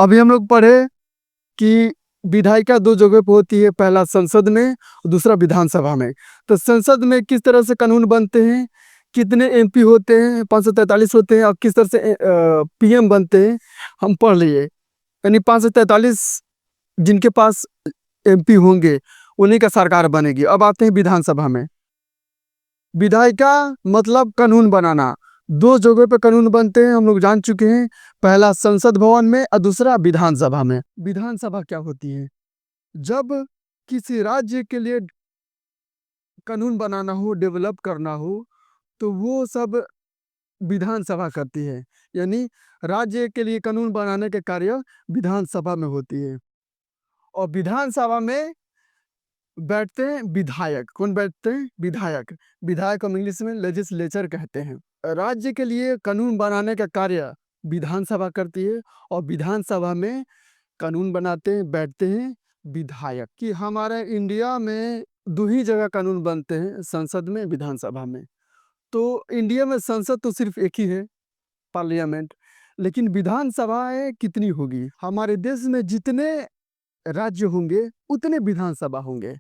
अभी हम लोग पढ़े कि विधायिका 2 जगह पे होती है, पहला संसद में और दूसरा विधानसभा में। तो संसद में किस तरह से कानून बनते हैं, कितने एमपी होते हैं, 543 होते हैं और किस तरह से पीएम बनते हैं, हम पढ़ लिए। यानी 543 जिनके पास एमपी होंगे, उन्हीं का सरकार बनेगी। अब आते हैं विधानसभा में। विधायिका मतलब कानून बनाना। 2 जगह पे कानून बनते हैं, हम लोग जान चुके हैं। पहला संसद भवन में और दूसरा विधानसभा में। विधानसभा क्या होती है? जब किसी राज्य के लिए कानून बनाना हो, डेवलप करना हो, तो वो सब विधानसभा करती है। यानी राज्य के लिए कानून बनाने के कार्य विधानसभा में होती है। और विधानसभा में बैठते हैं विधायक। कौन बैठते हैं? विधायक। विधायक हम इंग्लिश में लेजिस्लेचर कहते हैं। राज्य के लिए कानून बनाने का कार्य विधानसभा करती है और विधानसभा में कानून बनाते हैं, बैठते हैं विधायक। कि हमारे इंडिया में 2 ही जगह कानून बनते हैं, संसद में, विधानसभा में। तो इंडिया में संसद तो सिर्फ एक ही है, पार्लियामेंट। लेकिन विधानसभाएं कितनी होगी? हमारे देश में जितने राज्य होंगे उतने विधानसभा होंगे।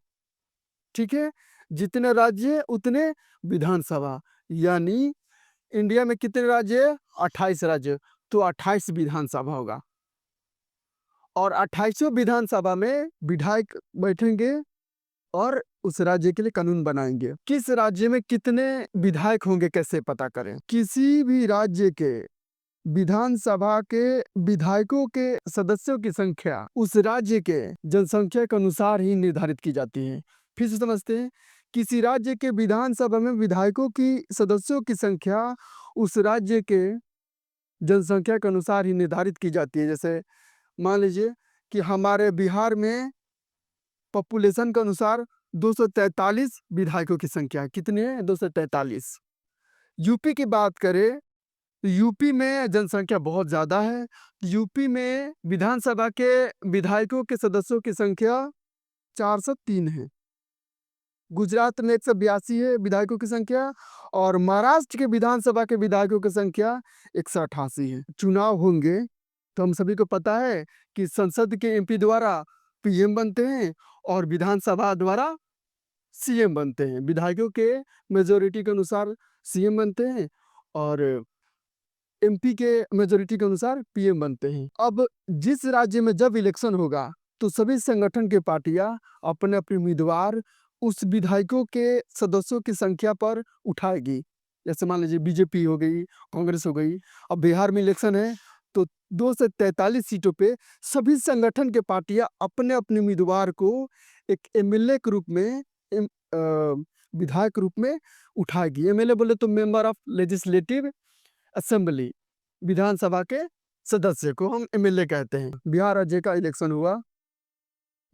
ठीक है? जितने राज्य उतने विधानसभा। यानी इंडिया में कितने राज्य है? 28 राज्य। तो 28 विधानसभा होगा और 28 विधानसभा में विधायक बैठेंगे और उस राज्य के लिए कानून बनाएंगे। किस राज्य में कितने विधायक होंगे कैसे पता करें? किसी भी राज्य के विधानसभा के विधायकों के सदस्यों की संख्या उस राज्य के जनसंख्या के अनुसार ही निर्धारित की जाती है। फिर से समझते हैं। किसी राज्य के विधानसभा में विधायकों की सदस्यों की संख्या उस राज्य के जनसंख्या के अनुसार ही निर्धारित की जाती है। जैसे मान लीजिए कि हमारे बिहार में पॉपुलेशन के अनुसार 243 विधायकों की संख्या है। कितने हैं? 243। यूपी की बात करें तो यूपी में जनसंख्या बहुत ज़्यादा है। यूपी में विधानसभा के विधायकों के सदस्यों की संख्या 403 है। गुजरात में 182 है विधायकों की संख्या और महाराष्ट्र के विधानसभा के विधायकों की संख्या 188 है। चुनाव होंगे तो हम सभी को पता है कि संसद के एमपी द्वारा पीएम बनते हैं और विधानसभा द्वारा सीएम बनते हैं। विधायकों के मेजोरिटी के अनुसार सीएम बनते हैं और एमपी के मेजोरिटी के अनुसार पीएम बनते हैं। अब जिस राज्य में जब इलेक्शन होगा तो सभी संगठन के पार्टियां अपने अपने उम्मीदवार उस विधायकों के सदस्यों की संख्या पर उठाएगी। जैसे मान लीजिए बीजेपी हो गई, कांग्रेस हो गई। अब बिहार में इलेक्शन है तो 2 से 43 सीटों पे सभी संगठन के पार्टियां अपने अपने उम्मीदवार को एक एमएलए के रूप में विधायक रूप में उठाएगी। एमएलए बोले तो मेंबर ऑफ लेजिस्लेटिव असेंबली, विधानसभा के सदस्य को हम एमएलए कहते हैं। बिहार राज्य का इलेक्शन हुआ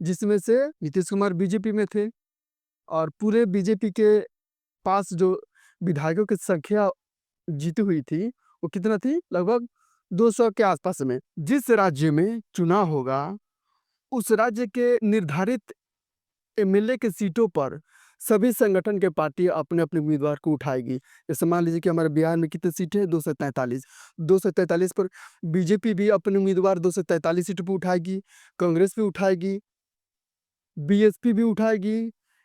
जिसमें से नीतीश कुमार बीजेपी में थे और पूरे बीजेपी के पास जो विधायकों की संख्या जीती हुई थी वो कितना थी? लगभग 200 के आसपास में। जिस राज्य में चुनाव होगा उस राज्य के निर्धारित एमएलए के सीटों पर सभी संगठन के पार्टी अपने अपने उम्मीदवार को उठाएगी। जैसे मान लीजिए कि हमारे बिहार में कितनी सीटें हैं? 243। 243 पर बीजेपी भी अपने उम्मीदवार 243 सीटों पर उठाएगी, कांग्रेस भी उठाएगी, बीएसपी भी उठाएगी,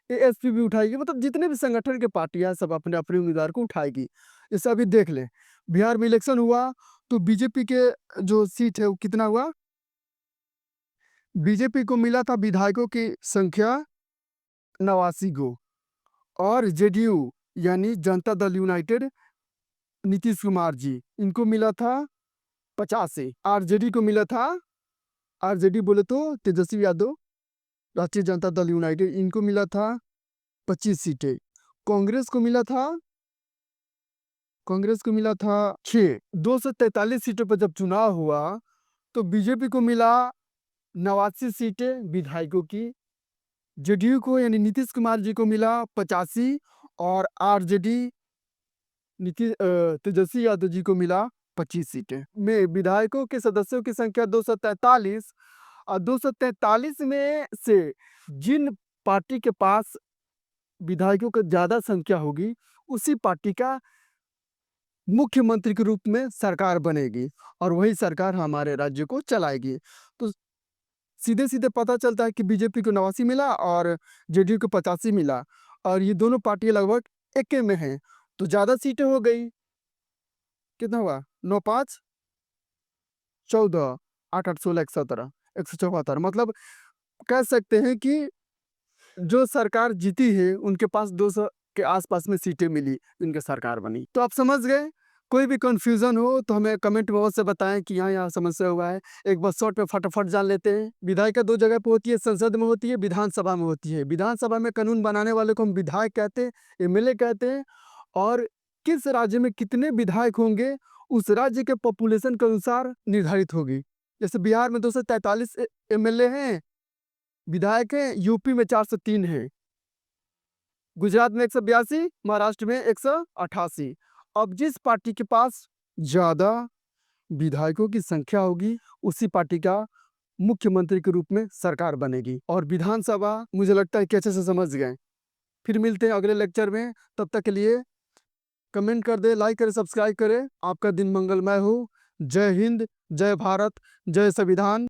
एएसपी भी उठाएगी। मतलब जितने भी संगठन के पार्टियां सब अपने अपने उम्मीदवार को उठाएगी। जैसे अभी देख लें, बिहार में इलेक्शन हुआ तो बीजेपी के जो सीट है वो कितना हुआ? बीजेपी को मिला था विधायकों की संख्या 89 गो और जेडीयू यानी जनता दल यूनाइटेड नीतीश कुमार जी इनको मिला था 85। आरजेडी को मिला था, आरजेडी बोले तो तेजस्वी यादव, राष्ट्रीय जनता दल यूनाइटेड, इनको मिला था 25 सीटें। कांग्रेस को मिला था, कांग्रेस को मिला था 6। 243 सीटों पर जब चुनाव हुआ तो बीजेपी को मिला 89 सीटें विधायकों की, जेडीयू को यानी नीतीश कुमार जी को मिला 85 और आरजेडी तेजस्वी यादव जी को मिला 25 सीटें। में विधायकों के सदस्यों की संख्या 243 और 243 में से जिन पार्टी के पास विधायकों की ज्यादा संख्या होगी उसी पार्टी का मुख्यमंत्री के रूप में सरकार बनेगी और वही सरकार हमारे राज्य को चलाएगी। तो सीधे-सीधे पता चलता है कि बीजेपी को 89 मिला और जेडीयू को 85 मिला और ये दोनों पार्टियाँ लगभग एके में हैं। तो ज़्यादा सीटें हो गई। कितना हुआ? 9-5 14 8-8 16 117 174 मतलब कह सकते हैं कि जो सरकार जीती है उनके पास 200 के आसपास में सीटें मिली, इनकी सरकार बनी। तो आप समझ गए, कोई भी कन्फ्यूज़न हो तो हमें कमेंट बॉक्स से बताएँ कि यहाँ-यहाँ समस्या हुआ है। एक बार शॉर्ट में फटाफट जान लेते हैं। विधायिका 2 जगह पे होती है, संसद में होती है, विधानसभा में होती है। विधानसभा में कानून बनाने वाले को हम विधायक कहते हैं, एमएलए कहते हैं और किस राज्य में कितने विधायक होंगे, उस राज्य के पॉपुलेशन के अनुसार निर्धारित होगी। जैसे बिहार में 243 एमएलए हैं, विधायक हैं, यूपी में 403 हैं, गुजरात में 182, महाराष्ट्र में 188। अब जिस पार्टी के पास ज़्यादा विधायकों की संख्या होगी, उसी पार्टी का मुख्यमंत्री के रूप में सरकार बनेगी और विधानसभा मुझे लगता है कि अच्छे से समझ गए। फिर मिलते हैं अगले लेक्चर में, तब तक के लिए कमेंट कर दें, लाइक करें, सब्सक्राइब करें। आपका दिन मंगलमय हो। जय हिंद, जय भारत, जय संविधान।